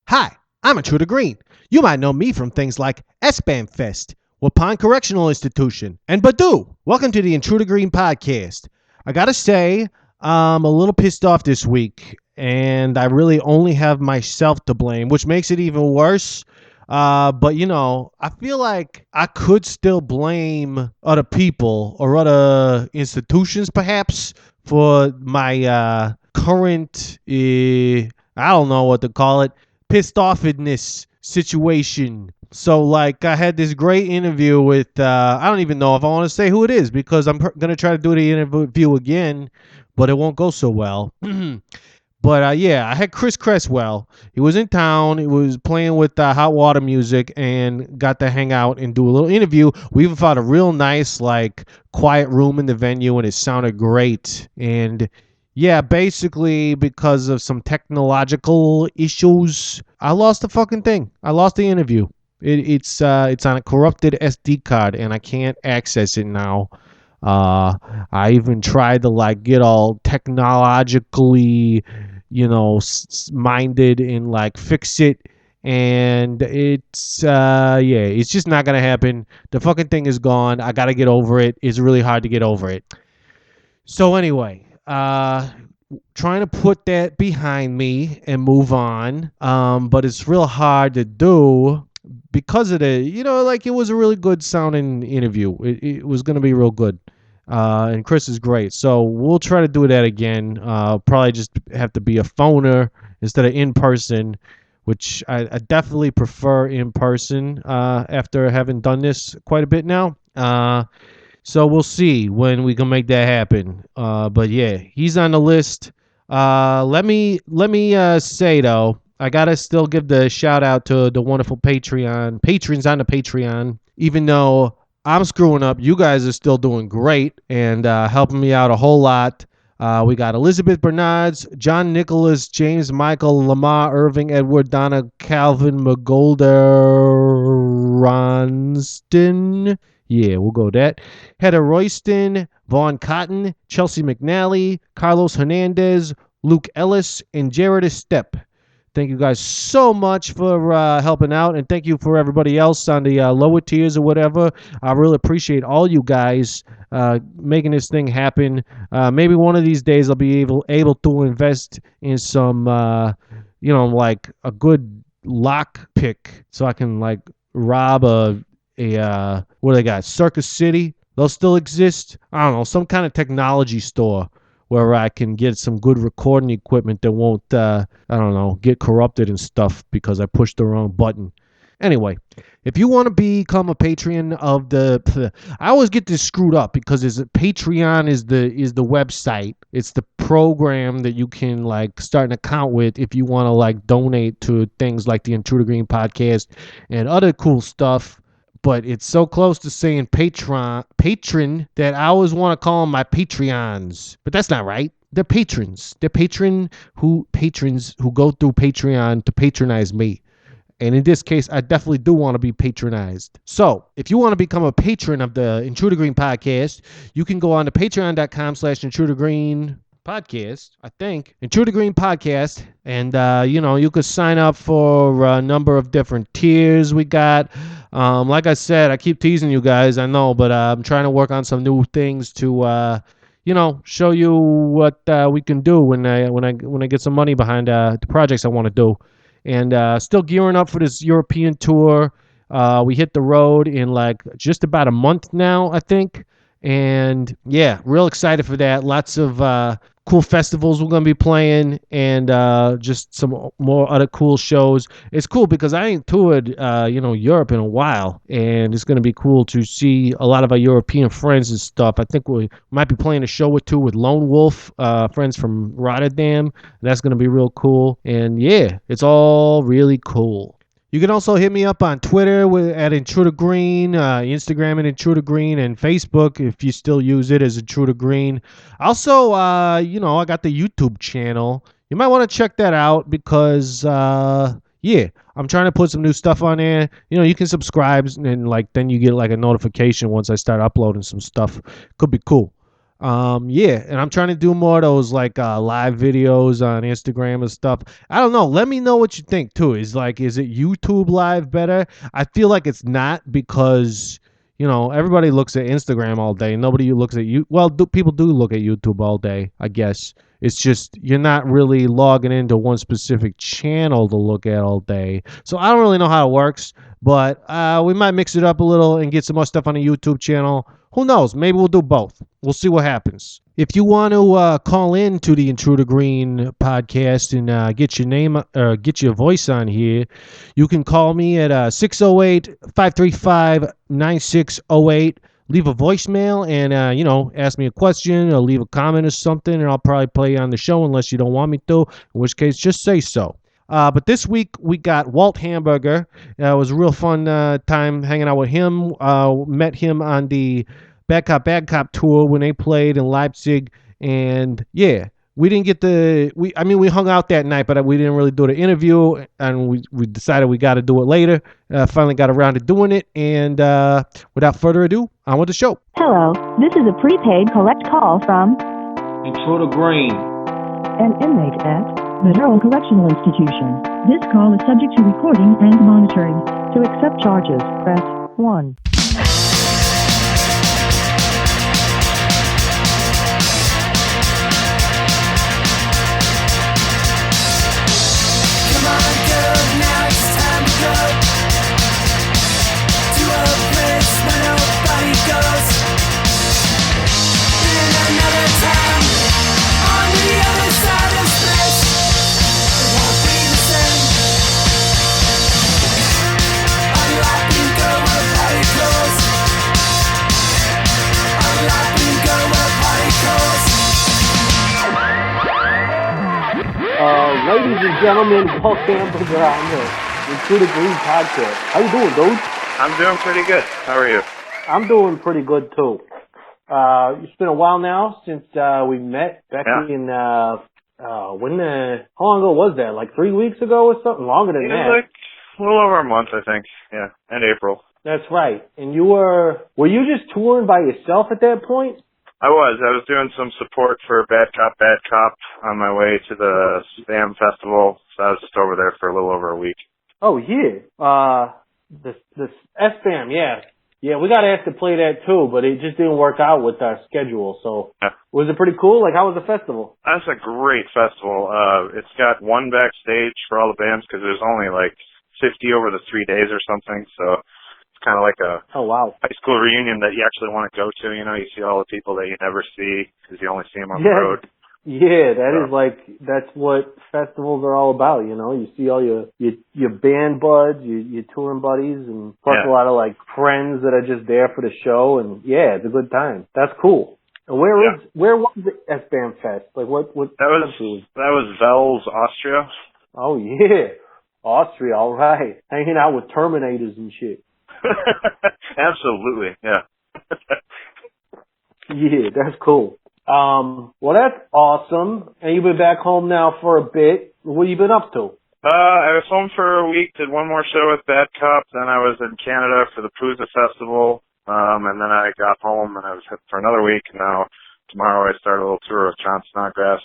Hi, I'm Intruder Green. You might know me from things like S-Bam Fest, Waupun Correctional Institution, and Badoo. Welcome to the Intruder Green podcast. I gotta say, I'm a little pissed off this week, and I really only have myself to blame, which makes it even worse. But I feel like I could still blame other people or other institutions, perhaps, for my current, I don't know what to call it, pissed off in this situation. So, like, I had this great interview with, I don't even know if I want to say who it is because I'm going to try to do the interview again, but it won't go so well. But yeah, I had Chris Cresswell. He was in town. He was playing with hot water music and got to hang out and do a little interview. We even found a real nice, like, quiet room in the venue, and it sounded great. And yeah, basically because of some technological issues, I lost the fucking thing. I lost the interview. It's on a corrupted SD card, and I can't access it now. I even tried to like get all technologically, minded and like fix it, and it's just not gonna happen. The fucking thing is gone. I gotta get over it. It's really hard to get over it. So anyway, trying to put that behind me and move on. But it's real hard to do because of the, it was a really good sounding interview. It was going to be real good. And Chris is great. So we'll try to do that again. Probably just have to be a phoner instead of in person, which I definitely prefer in person after having done this quite a bit now. So we'll see when we can make that happen. But yeah, he's on the list. Let me say though, I gotta still give the shout out to the wonderful patrons on the Patreon. Even though I'm screwing up, you guys are still doing great and helping me out a whole lot. We got Elizabeth Bernards, John Nicholas, James Michael, Lamar Irving, Edward Donna, Calvin McGolder, Ronston. Yeah, we'll go with that. Heather Royston, Vaughn Cotton, Chelsea McNally, Carlos Hernandez, Luke Ellis, and Jared Estep. Thank you guys so much for helping out, and thank you for everybody else on the lower tiers or whatever. I really appreciate all you guys making this thing happen. Maybe one of these days I'll be able to invest in some, like a good lock pick so I can like rob a what do they got? Circus City? They'll still exist? I don't know, some kind of technology store where I can get some good recording equipment that won't, get corrupted and stuff because I pushed the wrong button. Anyway, if you want to become a Patreon of I always get this screwed up because Patreon is the website. It's the program that you can like start an account with if you want to like donate to things like the Intruder Green podcast and other cool stuff. But it's so close to saying patron that I always want to call them my Patreons. But that's not right. They're patrons. They're patrons who go through Patreon to patronize me. And in this case, I definitely do want to be patronized. So if you want to become a patron of the Intruder Green podcast, you can go on to patreon.com/Intruder Green podcast, I think, Intruder Green podcast, and you could sign up for a number of different tiers we got. Like I said, I keep teasing you guys, I know, but I'm trying to work on some new things to show you what we can do when I get some money behind the projects I want to do. And still gearing up for this European tour. We hit the road in like just about a month now, I think. And yeah, real excited for that. Lots of cool festivals we're going to be playing, and just some more other cool shows. It's cool because I ain't toured Europe in a while, and it's going to be cool to see a lot of our European friends and stuff. I think we might be playing a show or two with Lone Wolf, friends from Rotterdam. That's going to be real cool, and yeah, it's all really cool. You can also hit me up on Twitter at Intruder Green, Instagram at Intruder Green, and Facebook if you still use it as Intruder Green. Also, I got the YouTube channel. You might want to check that out because, I'm trying to put some new stuff on there. You can subscribe and then you get like a notification once I start uploading some stuff. Could be cool. Yeah, and I'm trying to do more of those like live videos on Instagram and stuff. I don't know. Let me know what you think too. Is it YouTube live better? I feel like it's not because everybody looks at Instagram all day. Nobody looks at you. Well, people do look at YouTube all day, I guess. It's just you're not really logging into one specific channel to look at all day. So I don't really know how it works, but we might mix it up a little and get some more stuff on the YouTube channel. Who knows? Maybe we'll do both. We'll see what happens. If you want to call in to the Intruder Green podcast and get your name or get your voice on here, you can call me at 608-535-9608. Leave a voicemail and, ask me a question or leave a comment or something, and I'll probably play you on the show unless you don't want me to, in which case just say so. But this week we got Walt Hamburger. It was a real fun time hanging out with him. Met him on the Bad Cop tour when they played in Leipzig, and yeah, we didn't get we hung out that night, but we didn't really do the interview, and we decided we got to do it later. Finally got around to doing it, and without further ado, on with the show. Hello, this is a prepaid collect call from Intruder Green, an inmate at the Durham Correctional Institution. This call is subject to recording and monitoring. To accept charges, press 1. Come on, girl, now it's time to go to a place where nobody goes. In another town, on the other side of space, it won't be the same. Unlock and go where party goes. Unlock and go where party goes. ladies and gentlemen, Walt Hamburger on the Intruder Green podcast. How you doing, dude? I'm doing pretty good. How are you? I'm doing pretty good too. It's been a while now since we met back in how long ago was that? Like 3 weeks ago or something? Longer than that. Like a little over a month, I think. Yeah, and April. That's right. And were you just touring by yourself at that point? I was doing some support for Bad Cop on my way to the Spam Festival, so I was just over there for a little over a week. Oh yeah. The S-Bam, yeah. Yeah, we got asked to play that too, but it just didn't work out with our schedule. So, Was it pretty cool? Like, how was the festival? That's a great festival. It's got one backstage for all the bands because there's only like 50 over the 3 days or something. So it's kind of like a high school reunion that you actually want to go to. You know, you see all the people that you never see because you only see them on the road. Yeah, that's what festivals are all about, you know. You see all your band buds, your touring buddies, and plus a lot of like friends that are just there for the show, and yeah, it's a good time. That's cool. And where was the S-Bam Fest? Like what that was Wels, Austria. Oh yeah. Austria, all right. Hanging out with Terminators and shit. Absolutely, yeah. Yeah, that's cool. Well, that's awesome. And you've been back home now for a bit. What have you been up to? I was home for a week, did one more show with Bad Cop, then I was in Canada for the Pooza Festival, and then I got home and I was hit for another week. Now, tomorrow I start a little tour with John Snodgrass,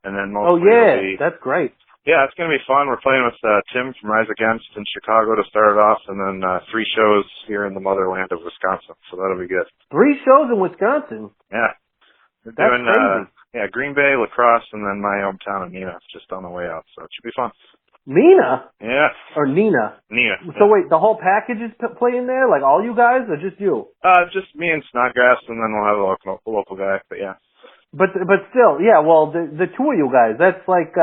and then mostly that's great. Yeah, it's going to be fun. We're playing with Tim from Rise Against in Chicago to start it off, and then 3 shows here in the motherland of Wisconsin, so that'll be good. 3 shows in Wisconsin? Yeah. We're That's doing, crazy. Green Bay, La Crosse, and then my hometown of Neenah. It's just on the way out, so it should be fun. Neenah? Yeah. Or Neenah? Neenah. So wait, the whole package is playing there? Like all you guys, or just you? Just me and Snodgrass, and then we'll have a local guy, but yeah. But still, yeah, well, the 2 of you guys, that's like,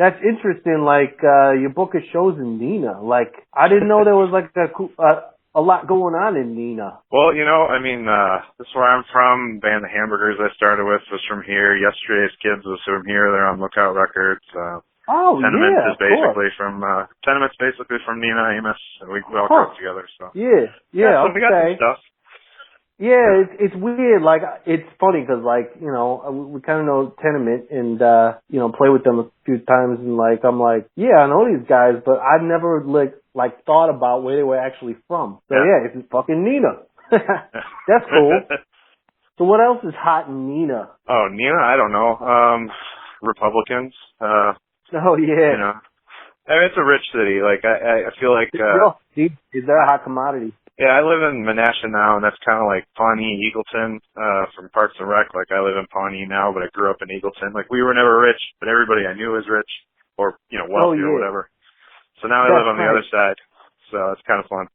that's interesting, like, you book a shows in Neenah. Like, I didn't know there was like a lot going on in Neenah. Well, you know, I mean, this is where I'm from. The band The Hamburgers I started with was from here. Yesterday's Kids was from here. They're on Lookout Records. Tenements is basically from Neenah, Amos. We all grew up together, so. Yeah, so we got some stuff. Yeah, it's weird. Like, it's funny because, like, you know, we kind of know Tenement and, you know, play with them a few times, and, like, I'm like, yeah, I know these guys, but I've never, like thought about where they were actually from. So, yeah it's fucking Neenah. That's cool. So what else is hot in Neenah? Oh, Neenah, I don't know. Republicans. Oh yeah. You know, I mean, it's a rich city. Like I feel like. Is there a hot commodity? Yeah, I live in Menasha now, and that's kind of like Pawnee, Eagleton, from Parks and Rec. Like, I live in Pawnee now, but I grew up in Eagleton. Like, we were never rich, but everybody I knew was rich, or, you know, wealthy or whatever. So now I live on the other side, so it's kind of fun.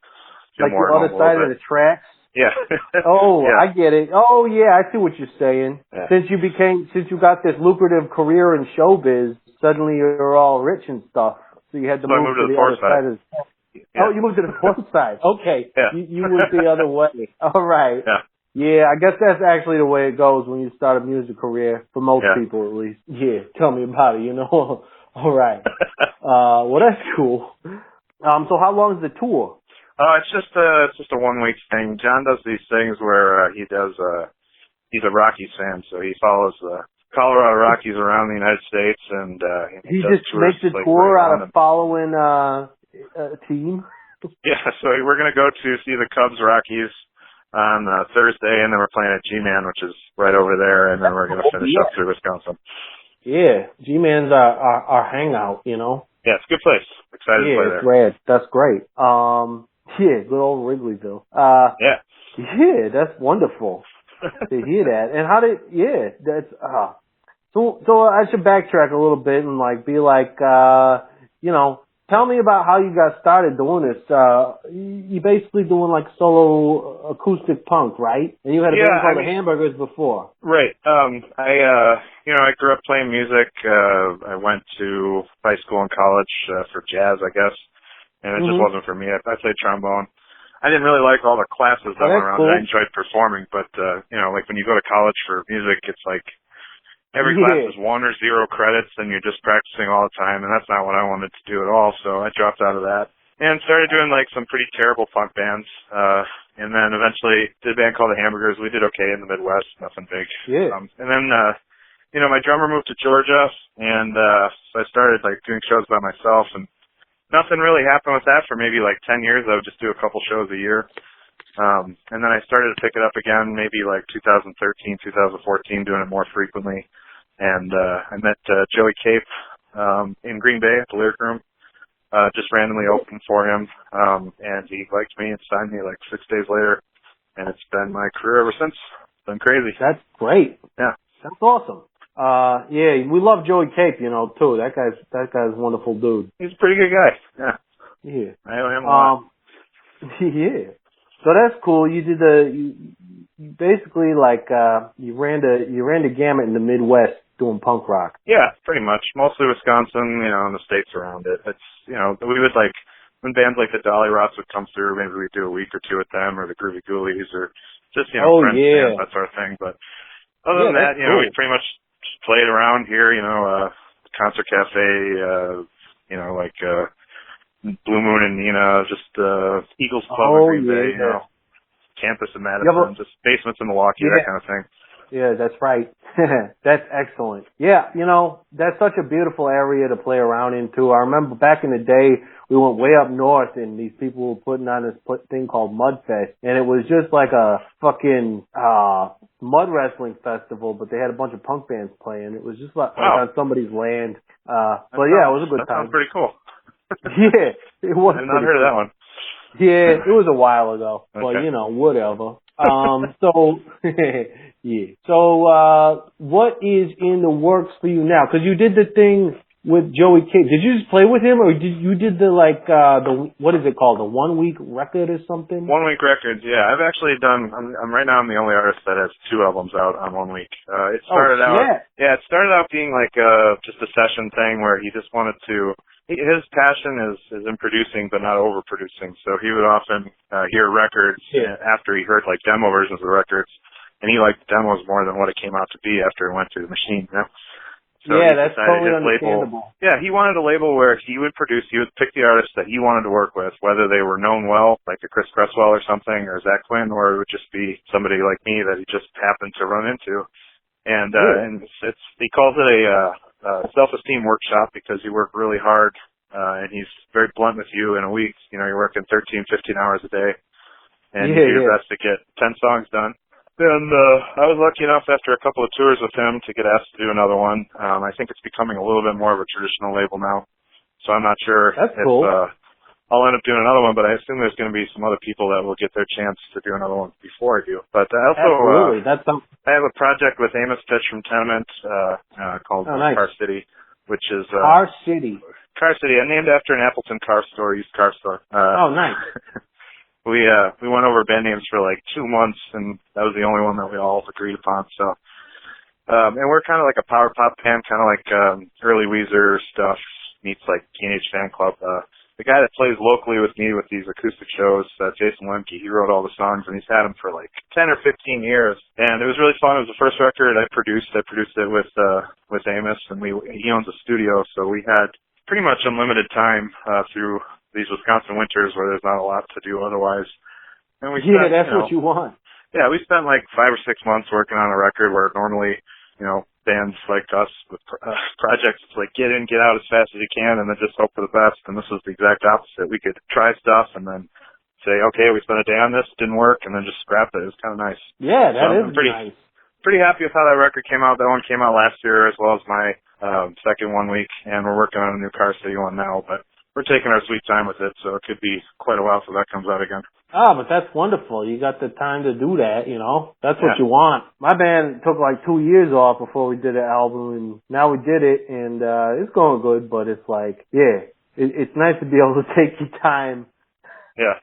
Like the other side of the tracks? Yeah. I get it. Oh, yeah, I see what you're saying. Yeah. Since you got this lucrative career in showbiz, suddenly you're all rich and stuff. So you had to move to the other side of the tracks. Yeah. Oh, you moved to the fourth side. Okay. Yeah. You went the other way. All right. Yeah. Yeah, I guess that's actually the way it goes when you start a music career, for most people at least. Yeah, tell me about it, you know. All right. Well, that's cool. So how long is the tour? It's just a 1 week thing. John does these things where he's a Rockies fan, so he follows the Colorado Rockies around the United States, and he just makes a tour out of following a team. Yeah, so we're gonna go to see the Cubs Rockies on Thursday, and then we're playing at G-Man, which is right over there, and then we're gonna finish up through Wisconsin. Yeah, G-Man's our hangout, you know. Yeah, it's a good place. Excited to play there. Yeah, it's rad. That's great. Yeah, good old Wrigleyville. Yeah, that's wonderful to hear that. And how did? Yeah, that's. So I should backtrack a little bit and like be like, you know. Tell me about how you got started doing this. You basically doing like solo acoustic punk, right? And you had a band called the Hamburgers before. Right. I grew up playing music. I went to high school and college for jazz, I guess, and it just wasn't for me. I played trombone. I didn't really like all the classes that went around. Cool. I enjoyed performing, but like when you go to college for music, it's like every class is 1 or 0 credits, and you're just practicing all the time, and that's not what I wanted to do at all, so I dropped out of that. And started doing, like, some pretty terrible punk bands, and then eventually did a band called the Hamburgers. We did okay in the Midwest, nothing big. Yeah. And then, my drummer moved to Georgia, and so I started, like, doing shows by myself, and nothing really happened with that for maybe, like, 10 years. I would just do a couple shows a year. And then I started to pick it up again, maybe like 2013, 2014, doing it more frequently. And I met Joey Cape in Green Bay at the Lyric Room. Just randomly opened for him, and he liked me and signed me like 6 days later. And it's been my career ever since. It's been crazy. That's great. Yeah, that's awesome. Yeah, we love Joey Cape, you know, too. That guy's a wonderful dude. He's a pretty good guy. Yeah. Yeah. I owe him a lot. Yeah. So that's cool. You did you basically like you ran the gamut in the Midwest doing punk rock. Yeah, pretty much. Mostly Wisconsin, and the states around it. It's we would like when bands like the Dolly Rots would come through, maybe we'd do a week or two with them, or the Groovy Ghoulies, or just friends, bands, that sort of thing. But other than that, cool. We pretty much just played around here. Concert Cafe, like. Blue Moon in Neenah, just Eagles Club in Green Bay, campus in Madison, just basements in Milwaukee, that kind of thing. Yeah, that's right. That's excellent. Yeah, that's such a beautiful area to play around in too. I remember back in the day, we went way up north and these people were putting on this thing called Mudfest, and it was just like a fucking mud wrestling festival, but they had a bunch of punk bands playing. It was just like on somebody's land. It was a good time. That sounds pretty cool. Yeah, it was. I've not heard of that one. Yeah, it was a while ago, but okay. Whatever. Yeah. So, what is in the works for you now? Because you did the thing with Joey Cape. Did you just play with him, or did you the what is it called, the 1 week record or something? 1 week records, yeah. I've actually done. I'm right now. I'm the only artist that has 2 albums out on 1 week. It started out. Yeah, it started out being like just a session thing where he just wanted to. His passion is in producing, but not overproducing. So he would often hear records after he heard like demo versions of the records, and he liked demos more than what it came out to be after it went through the machine. So that's totally understandable. He wanted a label where he would produce, he would pick the artists that he wanted to work with, whether they were known well, like a Chris Cresswell or something, or Zach Quinn, or it would just be somebody like me that he just happened to run into. And he calls it a self-esteem workshop because you work really hard, and he's very blunt with you in a week. You're working 13, 15 hours a day, and you do your best to get 10 songs done. And I was lucky enough after a couple of tours with him to get asked to do another one. I think it's becoming a little bit more of a traditional label now, so I'm not sure That's if cool. I'll end up doing another one, but I assume there's going to be some other people that will get their chance to do another one before I do. But I also Absolutely. I have a project with Amos Pitch from Tenement called nice. Car City, which is Car City. Car City. I named after an Appleton car store, used car store. Nice. We went over band names for like 2 months, and that was the only one that we all agreed upon. So, and we're kind of like a power pop band, kind of like early Weezer stuff meets like Teenage Fan Club. The guy that plays locally with me with these acoustic shows, Jason Lemke, he wrote all the songs, and he's had them for like 10 or 15 years. And it was really fun. It was the first record I produced. I produced it with Amos, and he owns a studio, so we had pretty much unlimited time through these Wisconsin winters where there's not a lot to do otherwise. And we spent, that's what you want. Yeah, we spent like 5 or 6 months working on a record where normally, bands like us with projects, it's like get in, get out as fast as you can, and then just hope for the best. And this was the exact opposite. We could try stuff and then say, okay, we spent a day on this, didn't work, and then just scrap it. It was kind of nice. Yeah, that is nice. Nice. Pretty happy with how that record came out. That one came out last year as well as my second 1 week, and we're working on a new Car City one now, but we're taking our sweet time with it, so it could be quite a while till that comes out again. But that's wonderful. You got the time to do that, That's what you want. My band took like 2 years off before we did an album, and now we did it, and it's going good, but it's like, it's nice to be able to take your time. Yeah.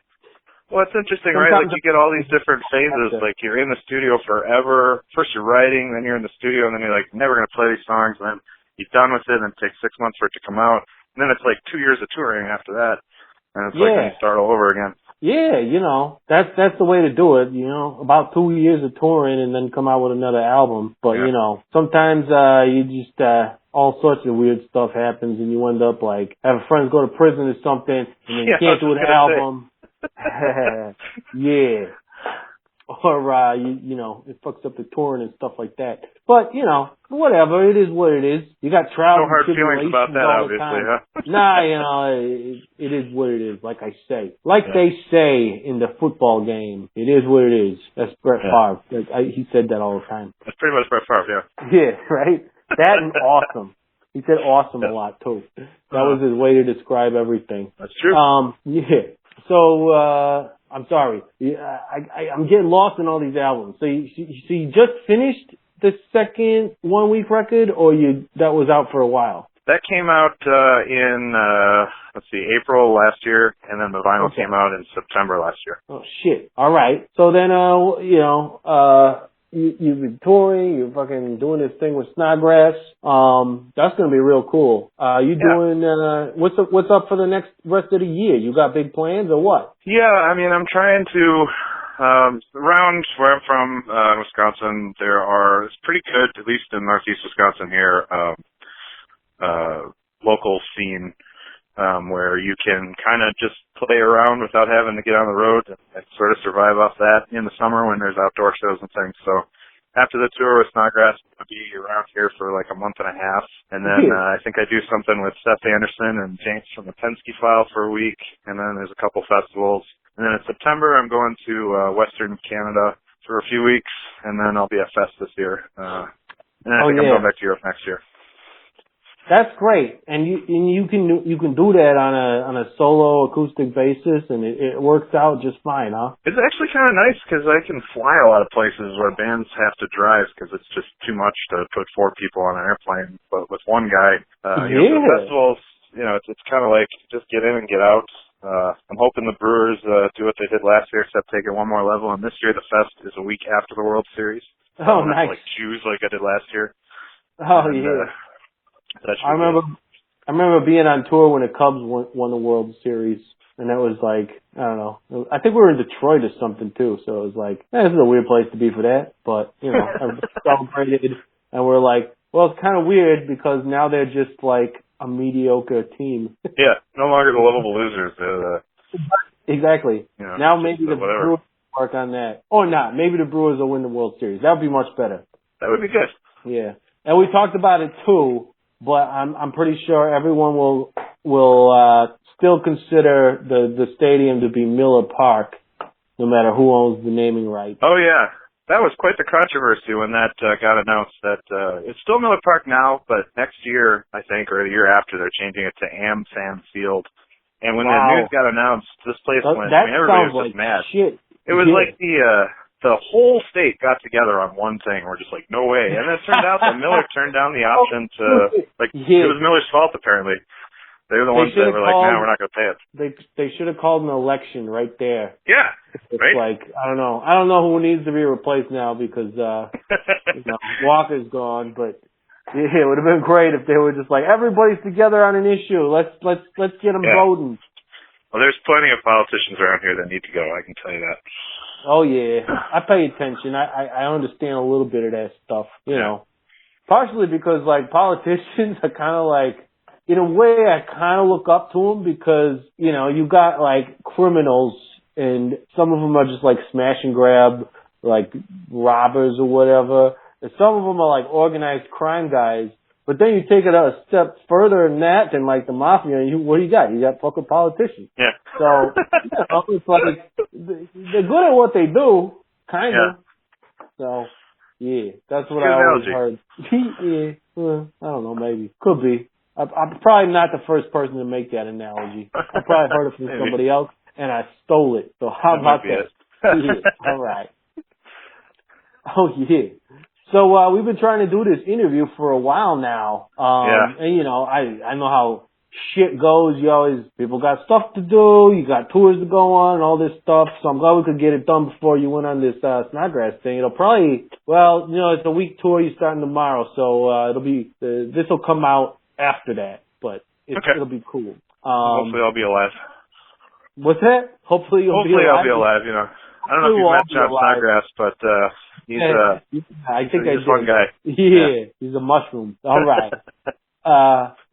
Well, it's interesting, right? Like, you get all these different phases. Like, you're in the studio forever. First you're writing, then you're in the studio, and then you're like, never going to play these songs, and then you're done with it, and it takes 6 months for it to come out. And then it's like 2 years of touring after that. And it's like when you start all over again. Yeah, that's the way to do it, about 2 years of touring and then come out with another album. But, sometimes, you just, all sorts of weird stuff happens and you end up like having friends go to prison or something and then you can't do an album. Yeah. Or, it fucks up the touring and stuff like that. But, whatever. It is what it is. You got trials. No hard feelings about that, obviously, huh? Nah, it is what it is, like I say. They say in the football game, it is what it is. That's Brett Favre. He said that all the time. That's pretty much Brett Favre, yeah. Yeah, right? That and awesome. He said awesome a lot, too. That was his way to describe everything. That's true. Yeah. So, I'm sorry. I'm getting lost in all these albums. So you just finished the second 1 week record, or that was out for a while? That came out in April last year, and then the vinyl came out in September last year. Oh shit! All right. So then, you've been touring. You're fucking doing this thing with Snodgrass. That's gonna be real cool. Doing what's up for the rest of the year? You got big plans or what? Yeah, I mean, I'm trying to. Around where I'm from, Wisconsin, it's pretty good, at least in northeast Wisconsin here, local scene, where you can kind of just play around without having to get on the road and sort of survive off that in the summer when there's outdoor shows and things. So after the tour with Snodgrass, I'll be around here for like a month and a half. And then I think I do something with Seth Anderson and James from the Penske File for a week. And then there's a couple festivals. And then in September, I'm going to Western Canada for a few weeks, and then I'll be at Fest this year. And then I think I'm going back to Europe next year. That's great, and you can do that on a solo acoustic basis, and it works out just fine, huh? It's actually kind of nice because I can fly a lot of places where bands have to drive because it's just too much to put 4 people on an airplane. But with one guy, the festivals, it's kind of like just get in and get out. I'm hoping the Brewers do what they did last year, except take it one more level. And this year, the Fest is a week after the World Series. Oh, nice! Like choose like I did last year. Oh, yeah. I remember being on tour when the Cubs won the World Series, and that was like, I don't know. I think we were in Detroit or something too, so it was like, this is a weird place to be for that. But I celebrated, and we're like, well, it's kind of weird because now they're just like a mediocre team. Yeah, no longer the lovable losers. Exactly. Now maybe the Brewers work on that, or not. Maybe the Brewers will win the World Series. That would be much better. That would be good. Yeah, and we talked about it too. But I'm pretty sure everyone will still consider the stadium to be Miller Park, no matter who owns the naming rights. Oh yeah, that was quite the controversy when that got announced. That it's still Miller Park now, but next year, I think, or the year after, they're changing it to AmFam Field. And when the news got announced, this place went. I mean, everybody was just mad. Shit. It was like the whole state got together on one thing. We're just like, no way. And then it turned out that Miller turned down the option to, like, it was Miller's fault apparently. They were the ones that were like, no, we're not going to pay it. They should have called an election right there. Yeah, it's right. Like, I don't know who needs to be replaced now because Walker's gone, but. Yeah, it would have been great if they were just like, everybody's together on an issue. Let's get them voting. Well, there's plenty of politicians around here that need to go. I can tell you that. Oh yeah, I pay attention. I understand a little bit of that stuff. You know, partially because like politicians are kind of like, in a way, I kind of look up to them because you got like criminals and some of them are just like smash and grab, like robbers or whatever. And some of them are like organized crime guys, but then you take it a step further than that, than like the mafia. What do you got? You got fucking politicians. Yeah. So it's like they're good at what they do, kind of. So yeah, that's what I always heard. Yeah, well, I don't know, maybe could be. I'm probably not the first person to make that analogy. I probably heard it from somebody else, and I stole it. So how about that? Yeah, all right. Oh yeah. So we've been trying to do this interview for a while now. And I know how shit goes. People got stuff to do, you got tours to go on and all this stuff. So I'm glad we could get it done before you went on this Snodgrass thing. It'll probably it's a week tour, you're starting tomorrow, so this will come out after that, but it'll be cool. Hopefully I'll be alive. What's that? Hopefully I'll be alive, I don't know if you met John Snodgrass, but he's I think he's a fun guy. Yeah, he's a mushroom. All right.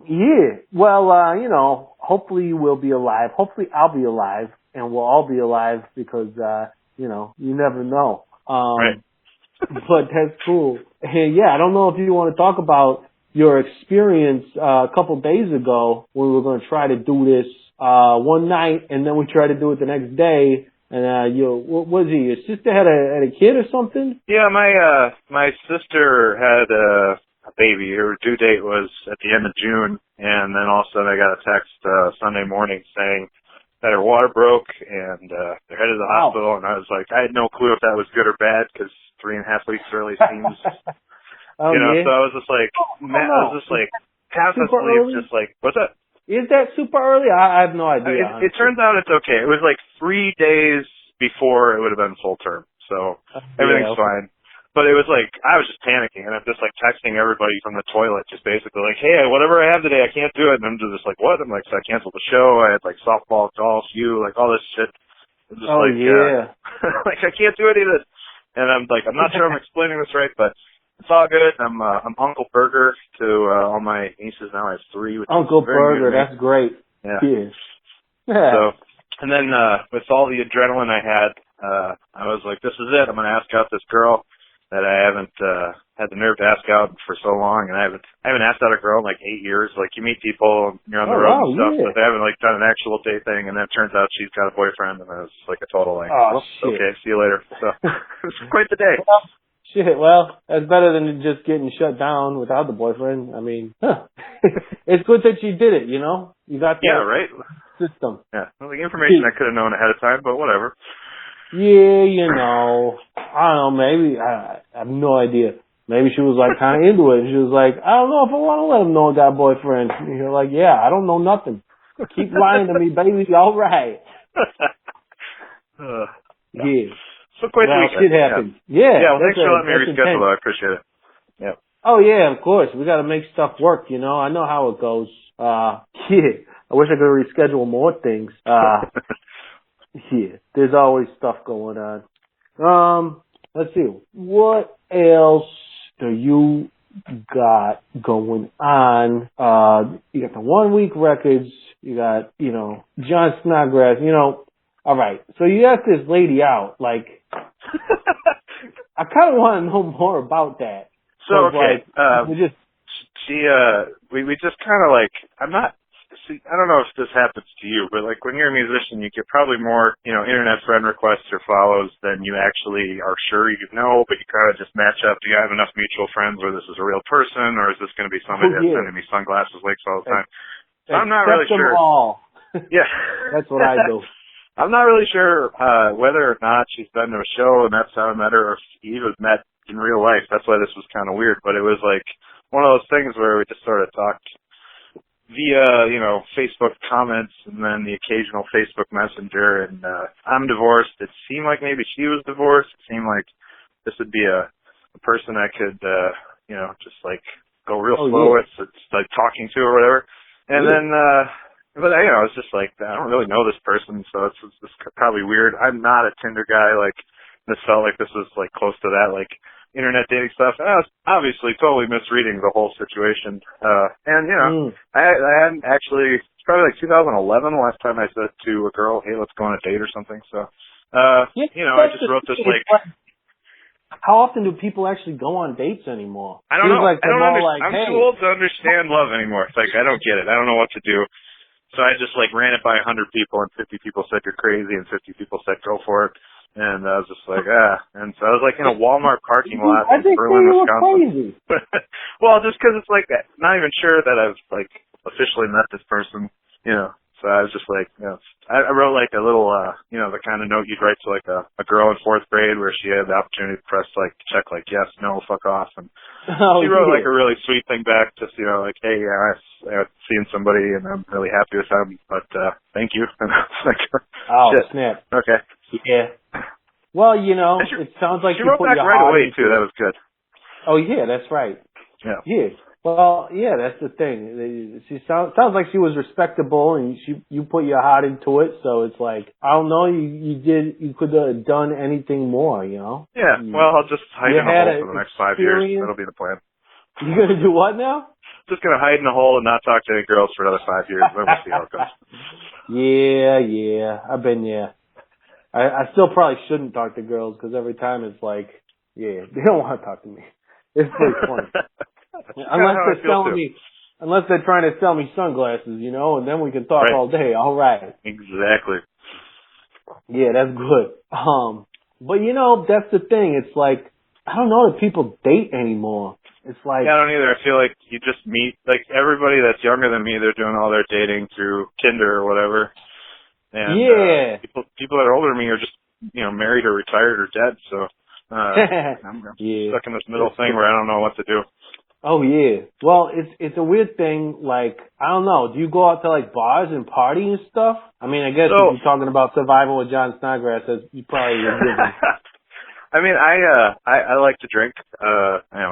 Yeah. Well, hopefully we'll be alive. Hopefully I'll be alive, and we'll all be alive because you never know. Right. But that's cool. And yeah, I don't know if you want to talk about your experience a couple days ago when we were going to try to do this one night, and then we tried to do it the next day. And what was he? Your sister had a kid or something? Yeah, my sister had a baby. Her due date was at the end of June, and then all of a sudden I got a text Sunday morning saying that her water broke and they're headed to the hospital. And I was like, I had no clue if that was good or bad because 3.5 weeks early seems, So I was just like, I was just like half asleep, just like, what's that? Is that super early? I have no idea. It turns out it's okay. It was like 3 days before it would have been full term, so everything's fine. But it was like, I was just panicking, and I'm just like texting everybody from the toilet, just basically like, hey, whatever I have today, I can't do it. And I'm just like, what? I'm like, so I canceled the show. I had like softball, golf, like all this shit. I'm just like, I can't do any of this. And I'm like, I'm not sure I'm explaining this right, but it's all good. I'm Uncle Burger to all my nieces now. I have 3. Uncle Burger, that's great. Yeah. Yeah. So, and then with all the adrenaline I had, I was like, this is it. I'm going to ask out this girl that I haven't had the nerve to ask out for so long, and I haven't asked out a girl in like 8 years. Like, you meet people, you're on the road and stuff, but they haven't like done an actual date thing, and then it turns out she's got a boyfriend, and it was like a total like, shit. Okay, see you later. So it was quite the day. Shit, well, that's better than just getting shut down without the boyfriend. I mean, it's good that you did it, You got the right? system. Yeah, well, the information I could have known ahead of time, but whatever. Yeah, I don't know, maybe, I have no idea. Maybe she was like kind of into it, and she was like, I don't know if I want to let him know I got a boyfriend. And you're like, yeah, I don't know nothing. Keep lying to me, baby, all right. Yeah. So quite the shit happens. Yeah. Well, thanks for letting me reschedule, though. I appreciate it. Yeah. Oh, yeah, of course. We got to make stuff work, I know how it goes. Yeah. I wish I could reschedule more things. Yeah. There's always stuff going on. Let's see. What else do you got going on? You got the 1 week records. You got, John Snodgrass, All right. So you asked this lady out, like, I kind of want to know more about that. So, okay. We just we just kind of like, I'm not see, I don't know if this happens to you, but like when you're a musician, you get probably more, internet friend requests or follows than you actually are sure you know, but you kind of just match up. Do you have enough mutual friends where this is a real person, or is this going to be somebody that's sending me sunglasses links all the time? So I'm not really sure. All. Yeah. That's what I do. I'm not really sure whether or not she's been to a show and that's how I met her, or if she was met in real life. That's why this was kind of weird, but it was like one of those things where we just sort of talked via, Facebook comments and then the occasional Facebook Messenger. And I'm divorced. It seemed like maybe she was divorced. It seemed like this would be a person I could, just like go real slow with. It's like talking to or whatever. And then, but it's just like, I don't really know this person, so it's probably weird. I'm not a Tinder guy. Like, this felt like this was like close to that, like internet dating stuff. And I was obviously totally misreading the whole situation. I hadn't actually, it's probably like 2011 the last time I said to a girl, hey, let's go on a date or something. So, I just wrote this like, how often do people actually go on dates anymore? I don't know. Like I'm too old to understand love anymore. It's like, I don't get it. I don't know what to do. So I just like ran it by 100 people, and 50 people said you're crazy, and 50 people said go for it. And I was just like, And so I was like in a Walmart parking lot in Berlin, Wisconsin. Well, just because it's like, not even sure that I've like officially met this person, So I was just like, I wrote like a little, the kind of note you'd write to like a girl in 4th grade where she had the opportunity to press like check like yes, no, fuck off, and she wrote like a really sweet thing back, just like, hey, I've seen somebody and I'm really happy with them, but thank you. And I was like, shit. Snap. Okay. Yeah. Well, it sounds like she wrote back right away too. That was good. Oh yeah, that's right. Yeah. Yeah. Well, yeah, that's the thing. She sounds like she was respectable, and you put your heart into it. So it's like, I don't know, you could have done anything more, Yeah. Well, I'll just hide in a hole for the next 5 years. That'll be the plan. You gonna do what now? Just gonna hide in a hole and not talk to any girls for another 5 years. Then we'll see how it goes. Yeah, I've been there. I still probably shouldn't talk to girls because every time it's like, they don't want to talk to me. It's pretty funny. Unless they're trying to sell me sunglasses, and then we can talk all day. All right. Exactly. Yeah, that's good. But that's the thing. It's like, I don't know if people date anymore. It's like, I don't either. I feel like you just meet, like everybody that's younger than me, they're doing all their dating through Tinder or whatever. And people that are older than me are just, married or retired or dead. So I'm stuck in this middle thing where I don't know what to do. Oh yeah. Well, it's a weird thing. Like, I don't know. Do you go out to like bars and party and stuff? I mean, I guess if you're talking about Survival with John Snodgrass, you probably would give them. I mean, I like to drink.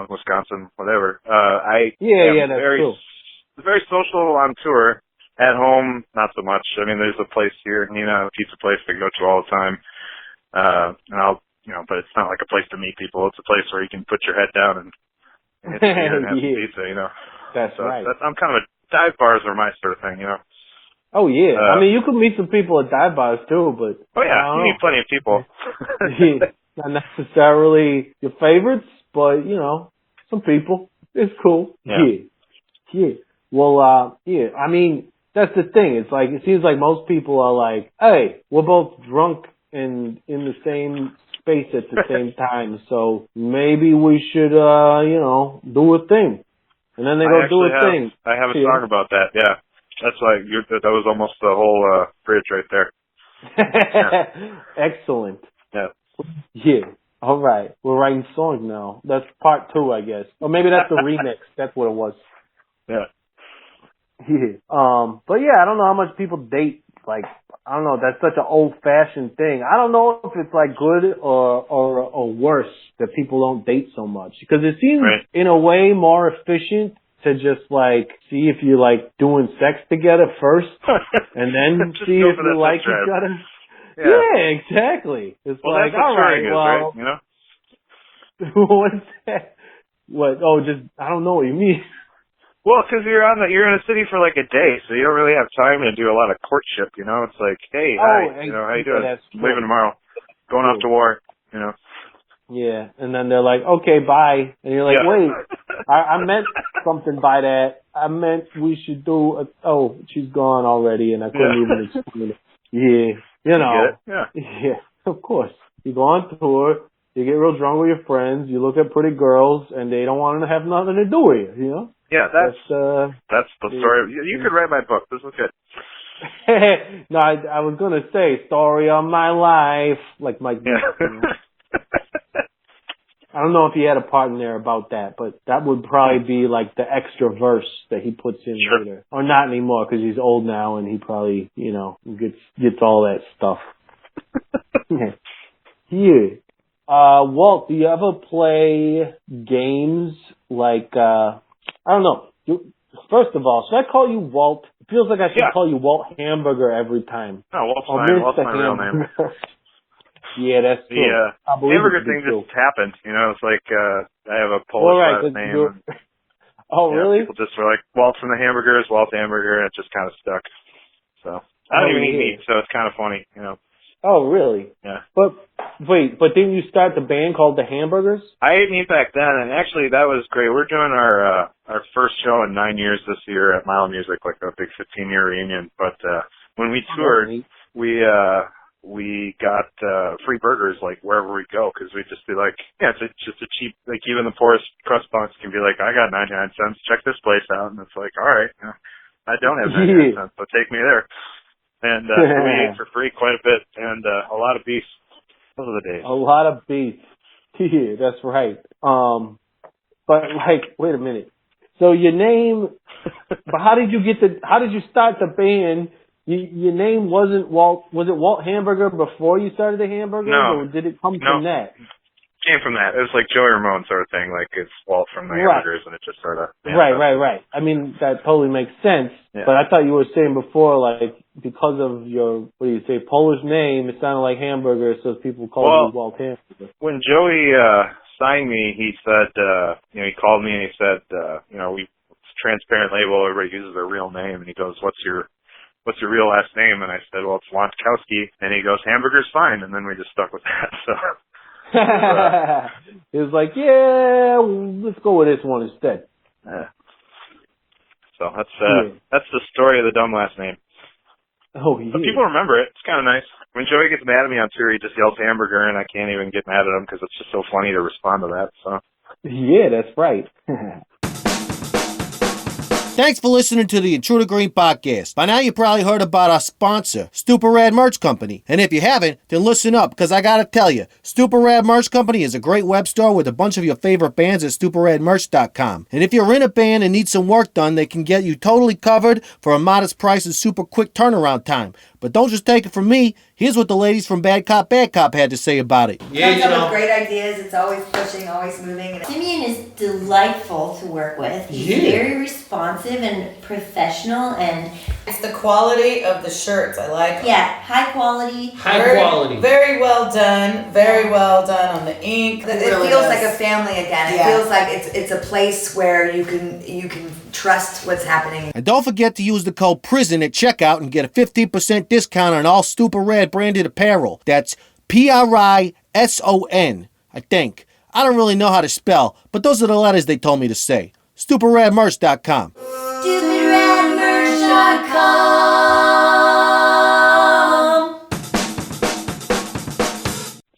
Wisconsin, whatever. That's true. Very social on tour. At home, not so much. I mean, there's a place here, a pizza place I go to all the time. And I'll, but it's not like a place to meet people. It's a place where you can put your head down and hit the beer and have some pizza, That's so right. I'm kind of dive bars are my sort of thing, Oh yeah. I mean, you could meet some people at dive bars too, but. Oh yeah, you meet plenty of people. Not necessarily your favorites, but some people. It's cool. Yeah. Well, I mean, that's the thing. It's like, it seems like most people are like, hey, we're both drunk and in the same space at the same time, so maybe we should, do a thing. And then they go do a thing. I have a song about that, yeah. That's why that was almost the whole bridge right there. Excellent. Yeah. Yeah. All right. We're writing songs now. That's part 2, I guess. Or maybe that's the remix. That's what it was. Yeah. Yeah. But yeah, I don't know how much people date. Like, I don't know. That's such an old-fashioned thing. I don't know if it's like good or worse that people don't date so much, because it seems in a way more efficient to just like see if you're like doing sex together first, and then see if you like each other. Yeah, exactly. It's like, all right, well, right? What's that? What? Oh, just I don't know what you mean. Well, because you're in a city for like a day, so you don't really have time to do a lot of courtship. It's like, hey, hi, how you doing? Leaving tomorrow, going off to war. Yeah, and then they're like, okay, bye, and you're like, wait, I meant something by that. I meant we should do she's gone already, and I couldn't even explain it. Yeah, you know. Yeah, of course. You go on tour, you get real drunk with your friends, you look at pretty girls, and they don't want to have nothing to do with you, you know? Yeah, that's the story. You could write my book. This is good. No, I was going to say, story of my life, like Mike. Yeah. I don't know if he had a part in there about that, but that would probably be like the extra verse that he puts in later. Or not anymore, because he's old now, and he probably, gets all that stuff. Yeah. Walt, do you ever play games like, I don't know. First of all, should I call you Walt? It feels like I should call you Walt Hamburger every time. No, Walt's fine. Walt's my real name. Yeah, that's true. The hamburger thing just happened. It's like I have a Polish last name. Really? People just were like, Walt from the Hamburgers, Walt Hamburger, and it just kind of stuck. So I don't even eat meat, so it's kind of funny, Oh, really? Yeah. But didn't you start the band called the Hamburgers? I ate meat back then, and actually that was great. We're doing our first show in 9 years this year at Mile Music, like a big 15-year reunion. But when we toured, we got free burgers like wherever we go, because we just be like, it's just a cheap, like even the poorest crust bunks can be like, I got 99 cents, check this place out, and it's like, all right, I don't have 99 cents, so take me there. And we ate for free quite a bit, and a lot of beef. Those are the days. A lot of beef. Yeah, that's right. But like, wait a minute. So your name, but how did you start the band? Your name wasn't Walt. Was it Walt Hamburger before you started the Hamburgers? No. Or did it come from that? Came from that. It was like Joey Ramone sort of thing. Like it's Walt from the Hamburgers, and it just sort of. Right. I mean, that totally makes sense. Yeah. But I thought you were saying before, like, because of your, Polish name, it sounded like hamburger, so people call you Walt Hamburger. When Joey signed me, he said, he called me and he said, it's a transparent label, everybody uses their real name, and he goes, what's your real last name? And I said, well, it's Wantkowski. And he goes, Hamburger's fine. And then we just stuck with that. So he was like, yeah, let's go with this one instead. So that's the story of the dumb last name. Oh, yeah. But people remember it. It's kind of nice. When Joey gets mad at me on tour, he just yells Hamburger, and I can't even get mad at him because it's just so funny to respond to that. So yeah, that's right. Thanks for listening to the Intruder Green podcast. By now you probably heard about our sponsor, Stupid Rad Merch Company. And if you haven't, then listen up, because I gotta tell you, Stupid Rad Merch Company is a great web store with a bunch of your favorite bands at stupidradmerch.com. And if you're in a band and need some work done, they can get you totally covered for a modest price and super quick turnaround time. But don't just take it from me. Here's what the ladies from Bad Cop had to say about it. Comes up with great ideas. It's always pushing, always moving. Simeon is delightful to work with. He's very responsive and professional, and it's the quality of the shirts. I like them. Yeah, high quality. Very well done. Very well done on the ink. It really feels like a family again. It feels like it's a place where you can trust what's happening. And don't forget to use the code PRISON at checkout and get a 15% discount on all Stupid Rad branded apparel. That's PRISON, I think. I don't really know how to spell, but those are the letters they told me to say. StupidRadMerch.com. StupidRadMerch.com.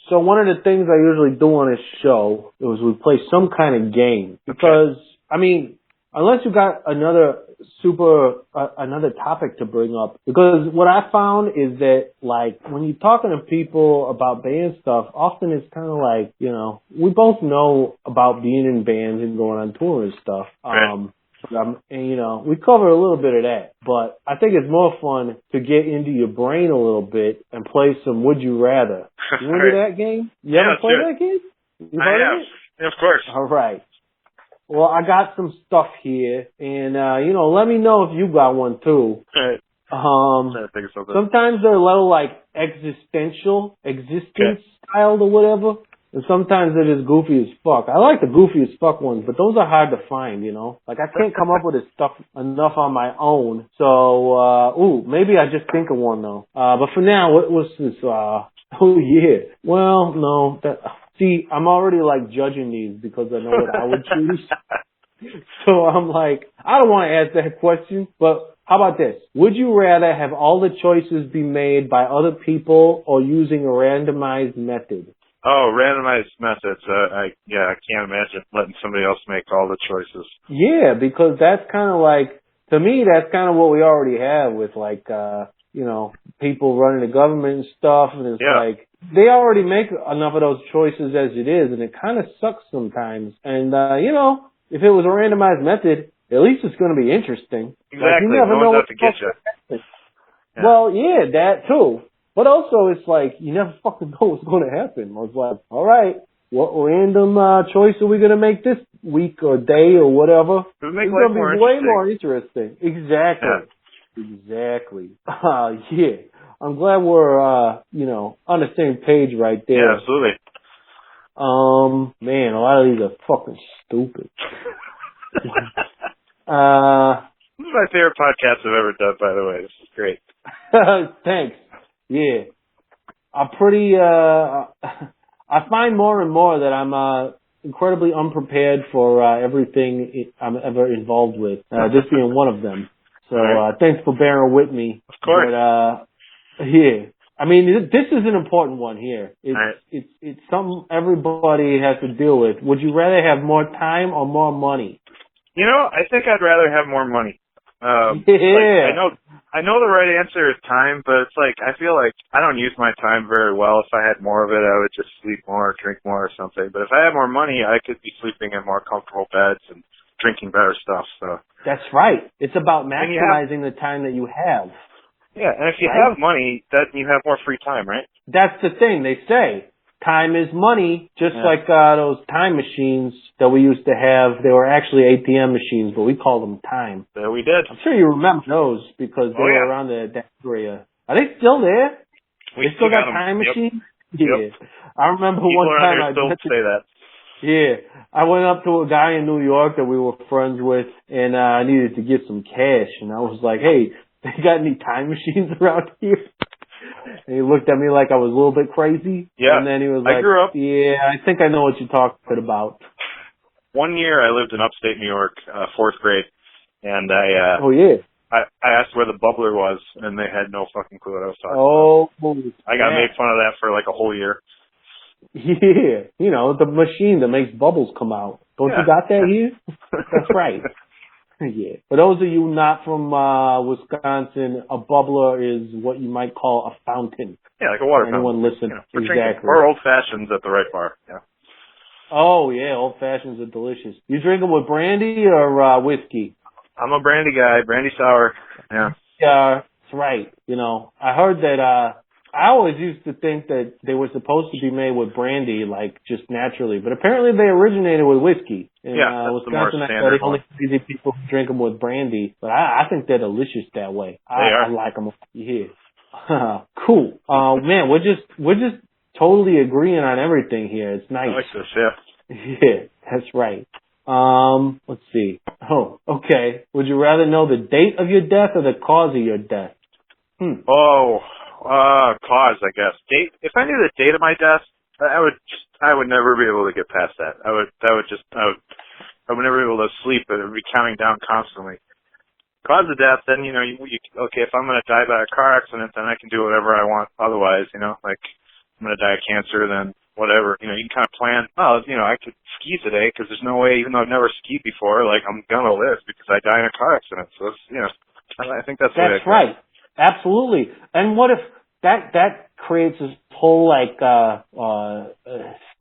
So one of the things I usually do on this show is we play some kind of game. Because, I mean, unless you got another topic to bring up. Because what I found is that, like, when you're talking to people about band stuff, often it's kind of like, we both know about being in bands and going on tour and stuff. And, we cover a little bit of that. But I think it's more fun to get into your brain a little bit and play some Would You Rather. You remember that game? You ever play that game? You heard of it? Of course. All right. Well, I got some stuff here, and, let me know if you got one, too. Sometimes they're a little, like, existence styled or whatever, and sometimes they're just goofy as fuck. I like the goofy as fuck ones, but those are hard to find, Like, I can't come up with this stuff enough on my own, so, maybe I just think of one, though. But for now, what's this, Well, no, see, I'm already, like, judging these because I know what I would choose. So I'm like, I don't want to ask that question, but how about this? Would you rather have all the choices be made by other people or using a randomized method? Oh, randomized methods. I can't imagine letting somebody else make all the choices. Yeah, because that's kind of like, to me, that's kind of what we already have with like, people running the government and stuff. And it's like, they already make enough of those choices as it is. And it kind of sucks sometimes. And, if it was a randomized method, at least it's going to be interesting. Exactly. Like, you never know what to get you. Yeah. Well, yeah, that too. But also, it's like, you never fucking know what's going to happen. I was like, all right, what random choice are we going to make this week or day or whatever? It would make it's life going to be way more interesting. Exactly. Yeah. Exactly. Yeah. I'm glad we're, on the same page right there. Yeah, absolutely. Man, a lot of these are fucking stupid. This is my favorite podcast I've ever done, by the way. This is great. Thanks. Yeah. I'm pretty, I find more and more that I'm, incredibly unprepared for, everything I'm ever involved with, this being one of them. So, thanks for bearing with me. Of course. But, yeah. I mean, this is an important one here. It's something everybody has to deal with. Would you rather have more time or more money? I think I'd rather have more money. Yeah. Like, I know the right answer is time, but it's like, I feel like I don't use my time very well. If I had more of it, I would just sleep more, drink more or something. But if I had more money, I could be sleeping in more comfortable beds and drinking better stuff, so. That's right. It's about maximizing the time that you have. Yeah, and if you have money, then you have more free time, right? That's the thing. They say time is money, just like those time machines that we used to have. They were actually ATM machines, but we called them time. Yeah, we did. I'm sure you remember those because they were around that area. Are they still there? We still got them. time machines? Yep. Yeah. I remember People one time I still say that. Yeah. I went up to a guy in New York that we were friends with, and I needed to get some cash, and I was like, hey, they got any time machines around here? And he looked at me like I was a little bit crazy. Yeah. And then he was like, I grew up. Yeah, I think I know what you're talking about. One year I lived in upstate New York, 4th grade, and I asked where the bubbler was, and they had no fucking clue what I was talking about. I got made fun of that for like a whole year. Yeah. The machine that makes bubbles come out. Don't you got that here? That's right. Yeah. For those of you not from Wisconsin, a bubbler is what you might call a fountain. Yeah, like a water fountain. Anyone listen? Exactly. Or old fashions at the right bar. Yeah. Oh yeah, old fashions are delicious. You drink them with brandy or whiskey? I'm a brandy guy, brandy sour. Yeah. Yeah, that's right. I heard that. I always used to think that they were supposed to be made with brandy, like just naturally, but apparently they originated with whiskey. In Wisconsin, the only crazy people who drink them with brandy, but I think they're delicious that way. I like them. Yeah. Cool. Man, we're just totally agreeing on everything here. It's nice. I like this, yeah. Yeah, that's right. Let's see. Oh, okay. Would you rather know the date of your death or the cause of your death? Cause, I guess. Date. If I knew the date of my death, I would never be able to get past that. I would never be able to sleep. It would be counting down constantly. Cause of death, then, okay, if I'm going to die by a car accident, then I can do whatever I want otherwise, like, I'm going to die of cancer, then whatever, you can kind of plan, I could ski today because there's no way, even though I've never skied before, like, I'm going to live because I die in a car accident. So, I think that's the way That's right. Absolutely. And what if that creates this whole, like,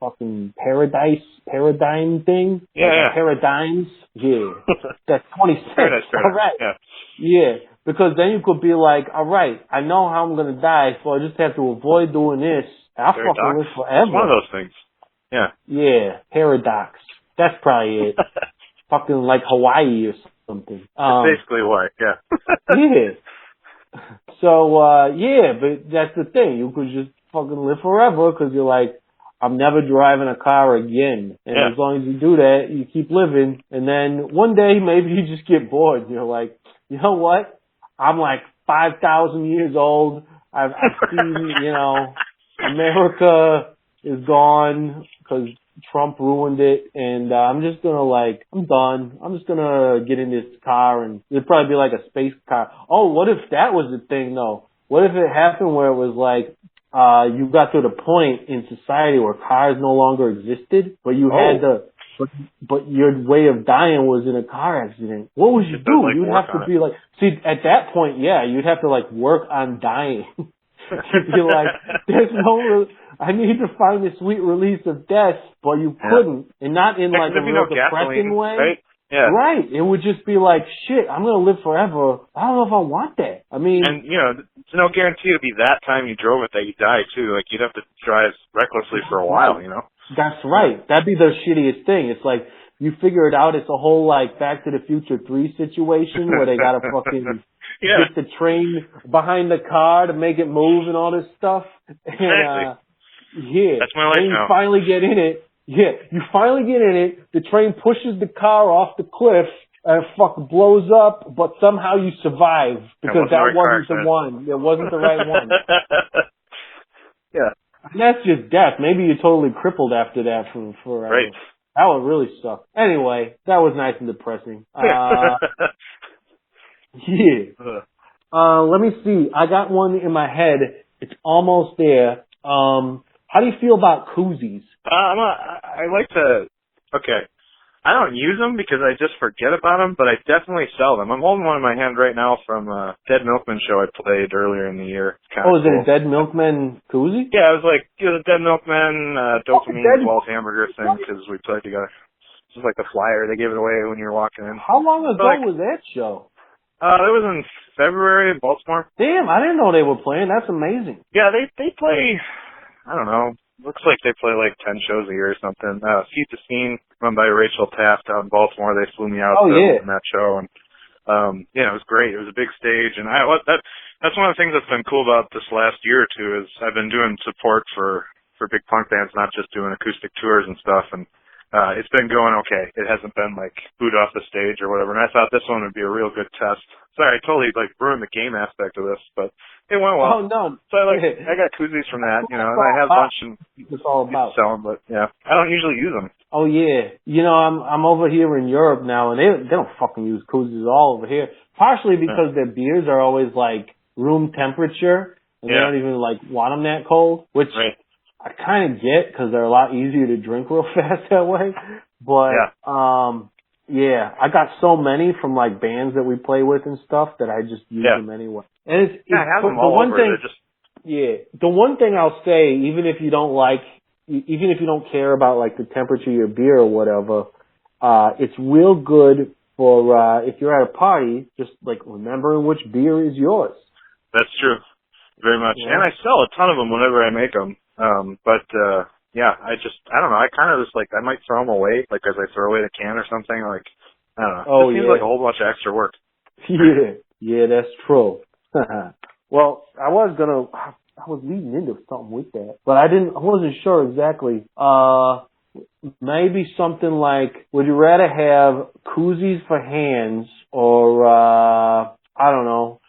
fucking paradigm thing? Yeah. Like paradigms? Yeah. That's 26. Paradise. All right. Yeah. Because then you could be like, all right, I know how I'm going to die, so I just have to avoid doing this. I'll fucking live forever. It's one of those things. Yeah. Yeah. Paradox. That's probably it. Fucking like Hawaii or something. It's basically Hawaii, yeah. Yeah. So, but that's the thing. You could just fucking live forever because you're like, I'm never driving a car again. And as long as you do that, you keep living. And then one day, maybe you just get bored. You're like, you know what? I'm like 5,000 years old. I've seen, America is gone because Trump ruined it, and I'm just gonna I'm done. I'm just gonna get in this car, and it'd probably be like a space car. Oh, what if that was the thing though? What if it happened where it was like, you got to the point in society where cars no longer existed, but you had but your way of dying was in a car accident? What would you do? You'd have to be like, see, at that point, yeah, you'd have to work on dying. You'd be like, there's I need to find a sweet release of death, but you couldn't, and not in a real depressing way. Right? Yeah. Right. It would just be like, shit, I'm going to live forever. I don't know if I want that. I mean... And, there's no guarantee it'd be that time you drove it that you died, too. You'd have to drive recklessly for a while, That's right. That'd be the shittiest thing. It's like, you figure it out. It's a whole, Back to the Future 3 situation where they got to fucking get the train behind the car to make it move and all this stuff. And, that's my life and now. You finally get in it. Yeah, you finally get in it, the train pushes the car off the cliff, and it fucking blows up, but somehow you survive, because that wasn't the one. It wasn't the right one. Yeah. And that's just death. Maybe you're totally crippled after that for right. That would really suck. Anyway, that was nice and depressing. Let me see. I got one in my head. It's almost there. How do you feel about koozies? I like to. Okay, I don't use them because I just forget about them, but I definitely sell them. I'm holding one in my hand right now from a Dead Milkman show I played earlier in the year. Is it a Dead Milkman koozie? Yeah, it was the Dead Milkman Dopamine Walt Hamburger thing because we played together. It's just like the flyer. They gave it away when you were walking in. How long ago was that show? It was in February in Baltimore. Damn, I didn't know they were playing. That's amazing. Yeah, they play. I don't know. Looks like they play 10 shows a year or something. Feed the Scene, run by Rachel Taft out in Baltimore. They flew me out in that show, and it was great. It was a big stage, and that's one of the things that's been cool about this last year or two is I've been doing support for big punk bands, not just doing acoustic tours and stuff, and it's been going okay. It hasn't been booed off the stage or whatever, and I thought this one would be a real good test. Sorry, I totally ruined the game aspect of this, but it went well. Oh no! So I got koozies from that, and I have a bunch and it's all about sell them, but I don't usually use them. Oh yeah, I'm over here in Europe now, and they don't fucking use koozies all over here. Partially because their beers are always room temperature, and they don't even want them that cold, which I kind of get because they're a lot easier to drink real fast that way. But I got so many from bands that we play with and stuff that I just use them anyway. And it's I have them all over. The one thing I'll say, even if you don't care about the temperature of your beer or whatever, it's real good for if you're at a party, just remembering which beer is yours. That's true, very much. Yeah. And I sell a ton of them whenever I make them. I don't know. I kind of just I might throw them away, as I throw away the can or something. I don't know. It seems like a whole bunch of extra work. Yeah, that's true. Well, I was leading into something with that, but I wasn't sure exactly. Maybe something would you rather have koozies for hands or, I don't know,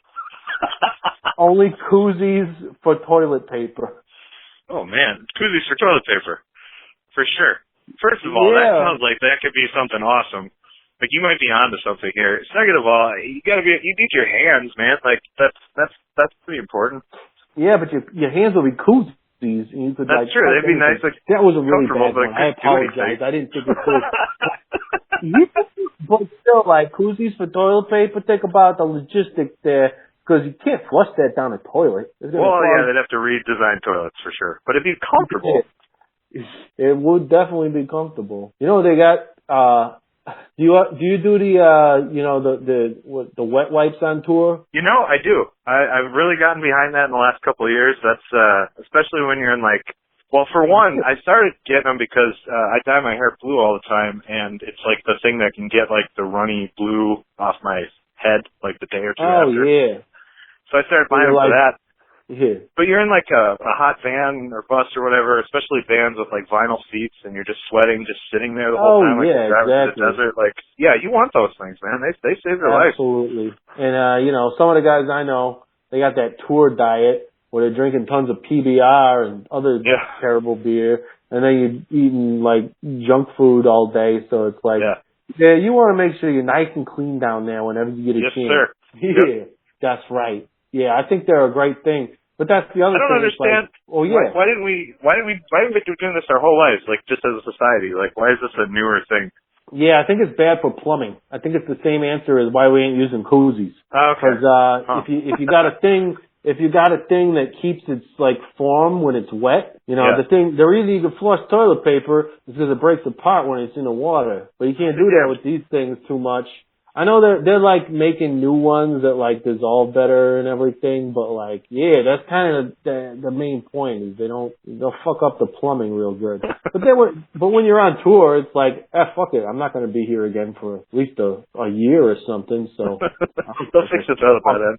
only koozies for toilet paper? Oh man, koozies for toilet paper. For sure. First of all, that sounds like that could be something awesome. You might be onto something here. Second of all, you need your hands, man. That's pretty important. Yeah, but your hands will be koozies. And you could, that's true. They'd be nice. That was a really bad one. I apologize. I didn't think it could. But still, koozies for toilet paper, think about the logistics there. Because you can't flush that down a toilet. They'd have to redesign toilets for sure. But it'd be comfortable. It would definitely be comfortable. They got, do you do the wet wipes on tour? I do. I've really gotten behind that in the last couple of years. That's, especially when you're in for one, I started getting them because, I dye my hair blue all the time and it's the thing that can get the runny blue off my head the day or two after. Oh yeah. So I started buying them for that. Yeah. But you're in a hot van or bus or whatever, especially vans with vinyl seats, and you're just sweating, just sitting there the whole time you're driving through the desert. You want those things, man. They save your life. Absolutely. And some of the guys I know, they got that tour diet, where they're drinking tons of PBR and other terrible beer, and then you're eating like junk food all day. So it's like, yeah, you want to make sure you're nice and clean down there whenever you get a chance. Sir. Yeah, that's right. Yeah, I think they're a great thing. But that's the other thing. I don't understand. Like, oh yeah. Why didn't we do doing this our whole lives? Like just as a society. Like why is this a newer thing? Yeah, I think it's bad for plumbing. I think it's the same answer as why we ain't using koozies. Okay. Because if you got a thing that keeps its like form when it's wet, you know, the reason you can flush toilet paper is because it breaks apart when it's in the water. But you can't do that with these things too much. I know they're like making new ones that like dissolve better and everything, but like that's kind of the main point is they'll fuck up the plumbing real good. But when you're on tour, it's like fuck it, I'm not going to be here again for at least a year or something. So they'll fix it out by then.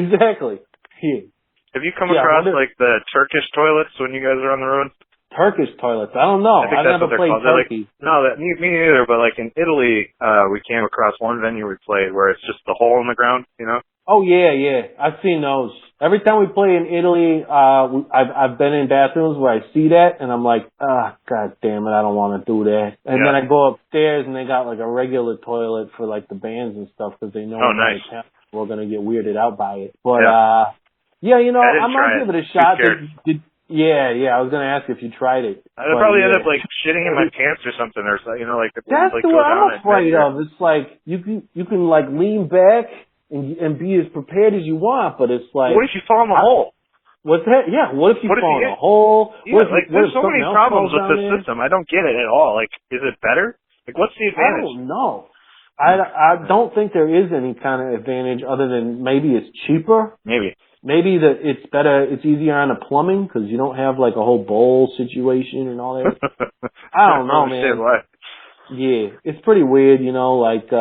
Exactly. Yeah. Have you come across like the Turkish toilets when you guys are on the road? Turkish toilets. I don't know. I've never played Turkey. Me neither, but like in Italy, we came across one venue we played where it's just the hole in the ground, you know? Oh yeah. I've seen those. Every time we play in Italy, I've been in bathrooms where I see that and I'm like, god damn it, I don't want to do that. And then I go upstairs and they got like a regular toilet for like the bands and stuff because they know we're going to get weirded out by it. But, you know, I might give it a shot. Yeah, I was going to ask if you tried it. I'd probably end up like shitting in my pants or something, or you know, like that's like, what I'm afraid of. It's like you can like lean back and be as prepared as you want, but it's like, what if you fall in the hole? What's that? Yeah, what if you fall in a hole? Yeah, there's so many problems with this system. I don't get it at all. Like, is it better? Like, what's the advantage? I don't know. I don't think there is any kind of advantage other than maybe it's cheaper. Maybe that it's better, it's easier on the plumbing because you don't have like a whole bowl situation and all that. I don't know, man. What? Yeah, it's pretty weird, you know, like,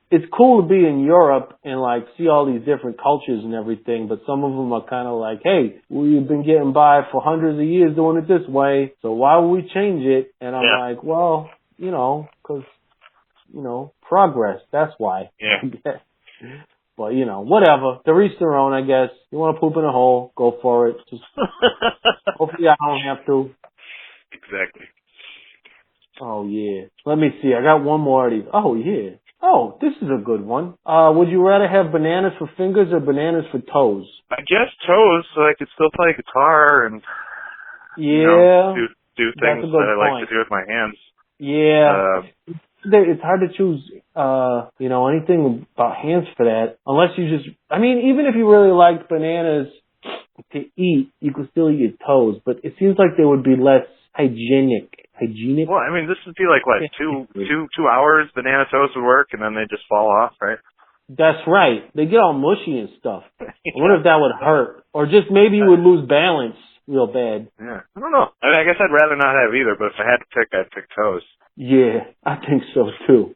it's cool to be in Europe and like see all these different cultures and everything, but some of them are kind of like, hey, we've been getting by for hundreds of years doing it this way, so why would we change it? And I'm like, well, you know, because, you know, progress, that's why. Yeah. But, you know, whatever. To each their own, I guess. You want to poop in a hole, go for it. Just hopefully I don't have to. Exactly. Oh, yeah. Let me see. I got one more of these. Oh, yeah. Oh, this is a good one. Would you rather have bananas for fingers or bananas for toes? I guess toes, so I could still play guitar and you know, do things that I like to do with my hands. Yeah. It's hard to choose, you know, anything about hands for that. Unless you just, I mean, even if you really liked bananas to eat, you could still eat your toes. But it seems like they would be less hygienic. Well, I mean, this would be like, what, two hours banana toast would work, and then they just fall off, right? That's right. They get all mushy and stuff. I wonder if that would hurt. Or just maybe you would lose balance real bad. Yeah. I don't know. I mean, I guess I'd rather not have either, but if I had to pick, I'd pick toes. Yeah, I think so too.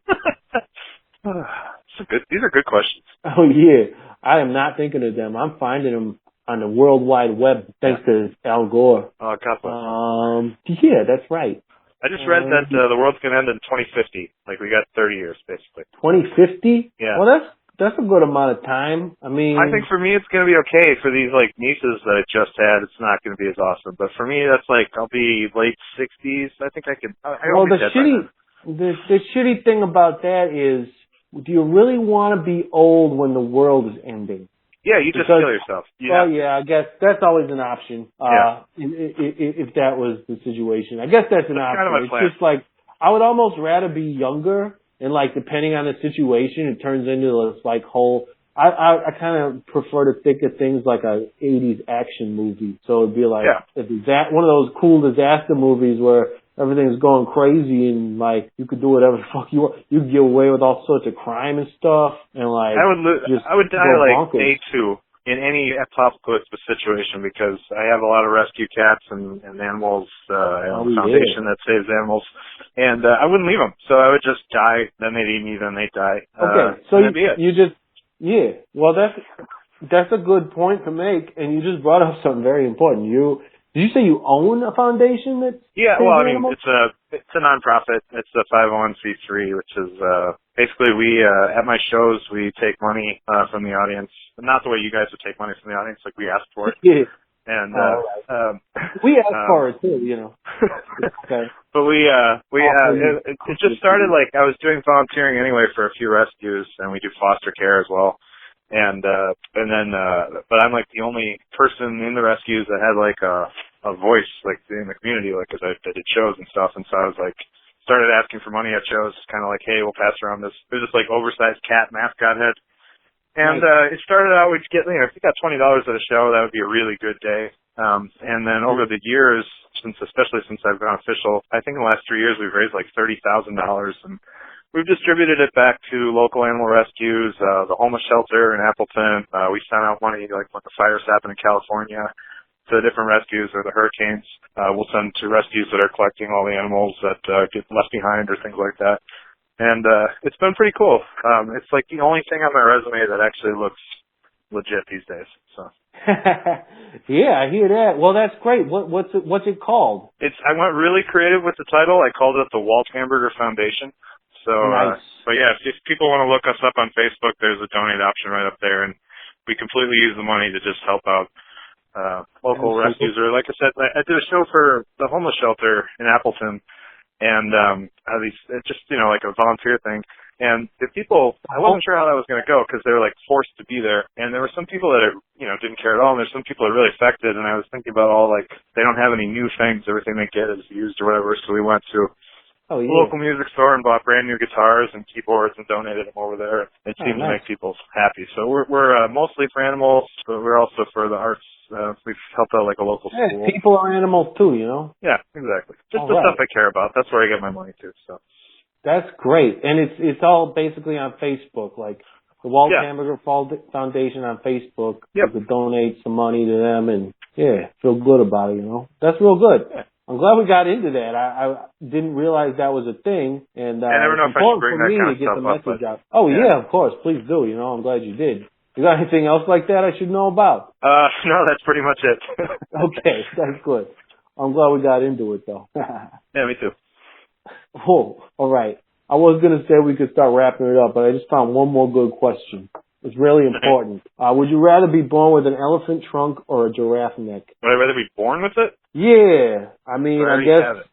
These are good questions. Oh yeah, I am not thinking of them. I'm finding them on the World Wide Web thanks to Al Gore. Oh, God. Yeah, that's right. I just read that the world's gonna end in 2050. Like we got 30 years basically. 2050? Yeah. Well, that's a good amount of time. I mean, I think for me it's gonna be okay. For these like nieces that I just had, it's not gonna be as awesome. But for me, that's like I'll be late 60s. I think I could. Well, the shitty thing about that is, do you really want to be old when the world is ending? Yeah, you just kill yourself. Well, yeah, I guess that's always an option. If that was the situation, I guess that's an option. Kind of my plan. It's just like I would almost rather be younger. And like, depending on the situation, it turns into this like whole, I kind of prefer to think of things like a 80s action movie. So it'd be like, one of those cool disaster movies where everything's going crazy and like, you could do whatever the fuck you want. You could get away with all sorts of crime and stuff. And like, I would die like day two in any apocalypse situation because I have a lot of rescue cats and animals, foundation that saves animals. And I wouldn't leave them. So I would just die, then they'd eat me, then they'd die. Okay, so well, that's a good point to make, and you just brought up something very important. Did you say you own a foundation that? Yeah, well, I mean, animals? it's a nonprofit. It's a 501c3, which is basically we at my shows we take money from the audience, not the way you guys would take money from the audience, like we ask for it. Yeah. And we ask for it too, you know. Okay. But it just started like I was doing volunteering anyway for a few rescues, and we do foster care as well. And then but I'm like the only person in the rescues that had like a voice like in the community, like, 'cause I did shows and stuff, and so I was like started asking for money at shows, kind of like, hey, we'll pass around this. There's this like oversized cat mascot head, and it started out we'd get, if we got $20 at a show, that would be a really good day. And then over the years, especially since I've gone official, I think in the last 3 years we've raised like $30,000, and we've distributed it back to local animal rescues, the homeless shelter in Appleton. We sent out money like when the fires happened in California to different rescues or the hurricanes. We'll send to rescues that are collecting all the animals that get left behind or things like that. And it's been pretty cool. It's like the only thing on my resume that actually looks legit these days. So. Yeah, I hear that. Well, that's great. What's it called? I went really creative with the title. I called it the Walt Hamburger Foundation. So, nice. But yeah, if people want to look us up on Facebook, there's a donate option right up there, and we completely use the money to just help out local rescues. Or like I said, I did a show for the homeless shelter in Appleton, and it's just like a volunteer thing. And the people, I wasn't sure how that was going to go because they were like forced to be there, and there were some people that didn't care at all, and there's some people that are really affected. And I was thinking about all like they don't have any new things; everything they get is used or whatever. So we went to a local music store and bought brand new guitars and keyboards and donated them over there. It seemed to make people happy. So we're mostly for animals, but we're also for the arts. We've helped out like a local school. People are animals too, you know? Yeah, exactly. Just the stuff I care about. That's where I get my money too. So that's great. And it's all basically on Facebook, like the Walt Hamburger Foundation on Facebook. Yep. You could donate some money to them and feel good about it, you know? That's real good. Yeah. I'm glad we got into that. I didn't realize that was a thing, and I never know if I should bring that kind of stuff up. Out. Oh yeah, of course, please do. You know, I'm glad you did. You got anything else like that I should know about? No, that's pretty much it. Okay, that's good. I'm glad we got into it though. Yeah, me too. Oh, all right. I was gonna say we could start wrapping it up, but I just found one more good question. It's really important. Would you rather be born with an elephant trunk or a giraffe neck? Would I rather be born with it? Yeah. I mean, I guess. Have it.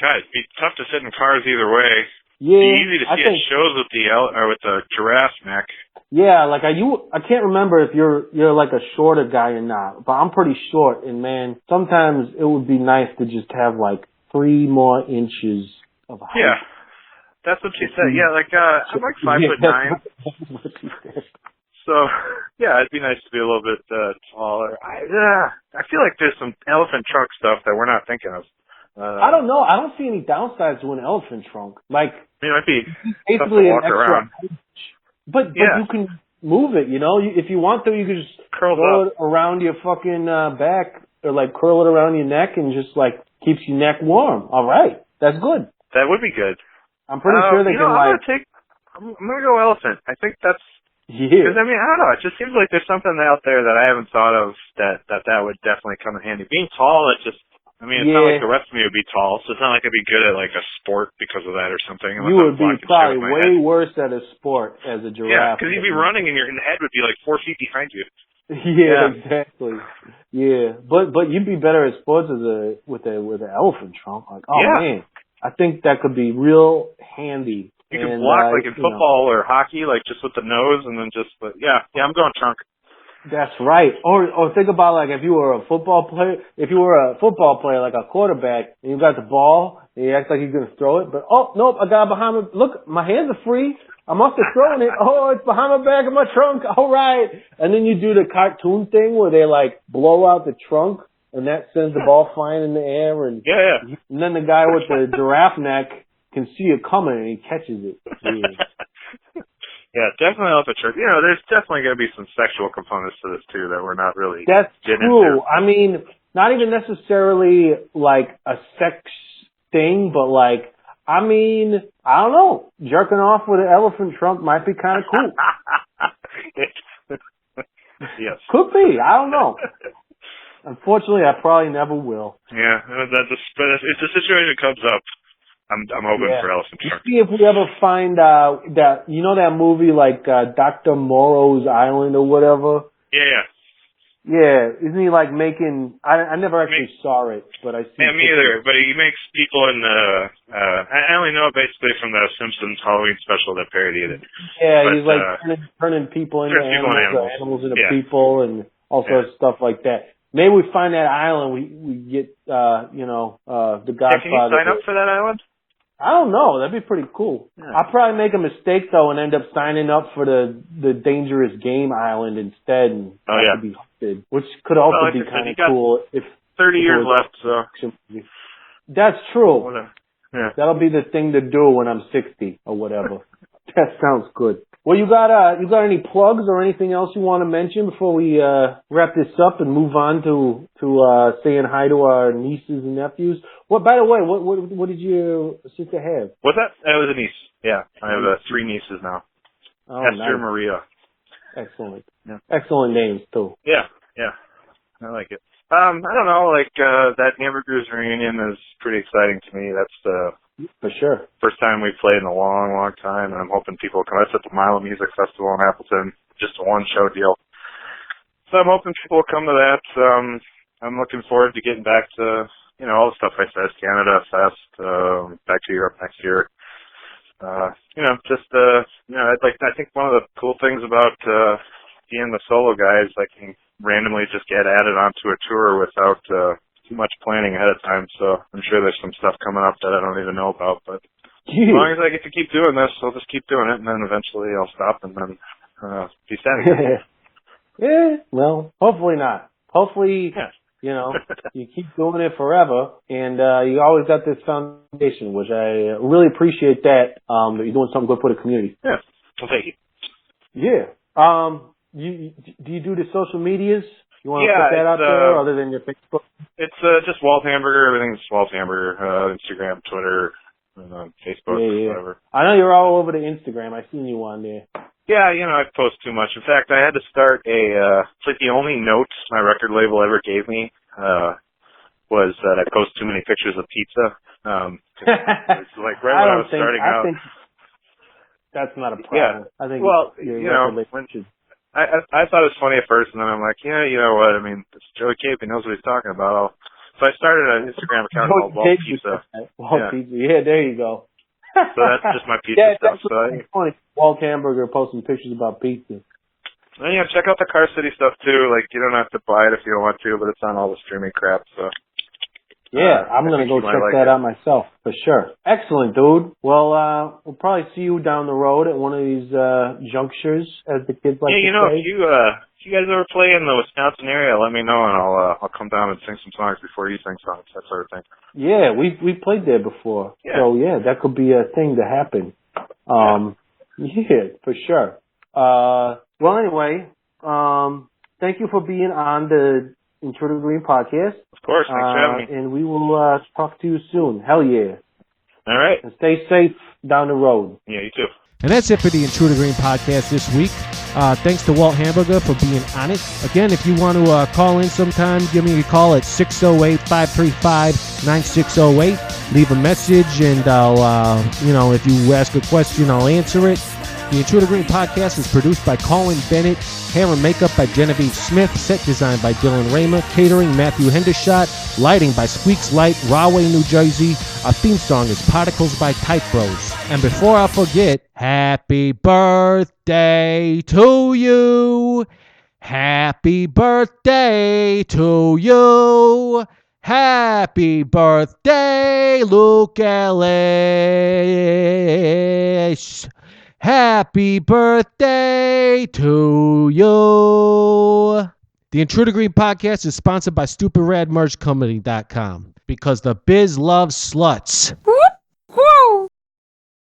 God, it'd be tough to sit in cars either way. Yeah. It'd be easy to see at shows with the giraffe neck. Yeah, like I can't remember if you're like a shorter guy or not, but I'm pretty short, and man, sometimes it would be nice to just have like 3 more inches of height. Yeah. That's what she said. Yeah, like I'm like 5'9". So yeah, it'd be nice to be a little bit taller. I feel like there's some elephant trunk stuff that we're not thinking of. I don't know. I don't see any downsides to an elephant trunk. Like it might be basically tough to walk around. But you can move it. You know, if you want to, you can just curl it around your fucking back, or like curl it around your neck, and just like keeps your neck warm. All right, that's good. That would be good. I'm pretty sure they can I'm gonna go elephant. I think that's because I mean I don't know. It just seems like there's something out there that I haven't thought of that would definitely come in handy. Being tall, it's not like the rest of me would be tall, so it's not like I'd be good at like a sport because of that or something. You would be probably way worse at a sport as a giraffe. Yeah, because you'd be running and your head would be like 4 feet behind you. Yeah, exactly. Yeah, but you'd be better at sports with an elephant trunk. Like, man. I think that could be real handy. You can block like in football or hockey, like just with the nose, and then just. But I'm going trunk. That's right. Or think about like if you were a football player. If you were a football player, like a quarterback, and you got the ball, and you act like you're gonna throw it, but nope, I got it behind me. Look, my hands are free. I'm off to throwing it. Oh, it's behind my back of my trunk. All right. And then you do the cartoon thing where they like blow out the trunk. And that sends the ball flying in the air, and and then the guy with the giraffe neck can see it coming, and he catches it. Yeah, definitely elephant trunk. You know, there's definitely going to be some sexual components to this too that we're not really. That's getting true. into. I mean, not even necessarily like a sex thing, but like, I mean, I don't know, jerking off with an elephant trunk might be kind of cool. Yes, could be. I don't know. Unfortunately, I probably never will. Yeah, but if the situation comes up, I'm hoping for elephant trunk. See if we ever find that that movie like Dr. Morrow's Island or whatever. Yeah. Yeah, isn't he like making? I never actually saw it, but I see. Yeah, me either. But he makes people in the. I only know it basically from the Simpsons Halloween special that parodied it. Yeah, but, he's like turning people into animals into people, and all sorts of stuff like that. Maybe we find that island. We get the Godfather. Yeah, can you sign up for that island? I don't know. That'd be pretty cool. Yeah. I'll probably make a mistake though and end up signing up for the Dangerous Game Island instead, and have to be hunted, which could also be kind of cool. If 30 years left, so that's true. Yeah, that'll be the thing to do when I'm 60 or whatever. That sounds good. Well, you got any plugs or anything else you want to mention before we wrap this up and move on to saying hi to our nieces and nephews? What, by the way, what did your sister have? What's that? That was a niece. Yeah, I have 3 nieces now. Oh, Esther, nice. Maria. Excellent. Yeah. Excellent names too. Yeah. I like it. I don't know, that Hamburgers reunion is pretty exciting to me. That's for sure first time we've played in a long, long time, and I'm hoping people come. That's at the Milo Music Festival in Appleton, just a 1-show deal. So I'm hoping people will come to that. I'm looking forward to getting back to, all the stuff I said, Canada Fest, back to Europe next year. I think one of the cool things about being the solo guy is I can randomly just get added onto a tour without too much planning ahead of time. So I'm sure there's some stuff coming up that I don't even know about. But as long as I get to keep doing this, I'll just keep doing it, and then eventually I'll stop and then be sad again. Yeah, well, hopefully not. Hopefully, you keep doing it forever, and you always got this foundation, which I really appreciate that you're doing something good for the community. Yeah, well, thank you. Yeah. Do you do the social medias? You want to put that out there other than your Facebook? It's just Walt Hamburger. Everything's Walt Hamburger. Instagram, Twitter, Facebook, whatever. I know you're all over the Instagram. I've seen you on there. Yeah, I post too much. In fact, I had to start it's like the only note my record label ever gave me was that I post too many pictures of pizza. It's like right when I was starting out. I think that's not a problem. Yeah. I think I thought it was funny at first, and then I'm like, you know what? I mean, it's Joey Cape. He knows what he's talking about. So I started an Instagram account called Walt Pizza. Pizza. Yeah, there you go. So that's just my pizza stuff. So funny. Walt Hamburger posting pictures about pizza. And check out the Car City stuff too. You don't have to buy it if you don't want to, but it's on all the streaming crap. So yeah, I'm gonna go check that out myself for sure. Excellent, dude. Well, we'll probably see you down the road at one of these junctures, as the kids like to say. If you guys ever play in the Wisconsin area, let me know, and I'll come down and sing some songs before you sing songs, that sort of thing. Yeah, we played there before. Yeah. So yeah, that could be a thing to happen. Yeah, for sure. Well, anyway, thank you for being on the Intruder Green podcast. Of course, thanks for having me. And we will talk to you soon. Hell yeah. All right. And stay safe down the road. Yeah, you too. And that's it for the Intruder Green podcast this week. Thanks to Walt Hamburger for being on it. Again, if you want to call in sometime, give me a call at 608-535-9608. Leave a message, and I'll, if you ask a question, I'll answer it. The Intruder Green podcast is produced by Colin Bennett. Hair and makeup by Genevieve Smith. Set design by Dylan Raymer. Catering, Matthew Hendershot. Lighting by Squeaks Light, Rahway, New Jersey. Our theme song is Particles by Type Bros. And before I forget, happy birthday to you. Happy birthday to you. Happy birthday, Luke Ellis. Happy birthday to you. The Intruder Green podcast is sponsored by StupidRadMerchCompany.com because the biz loves sluts.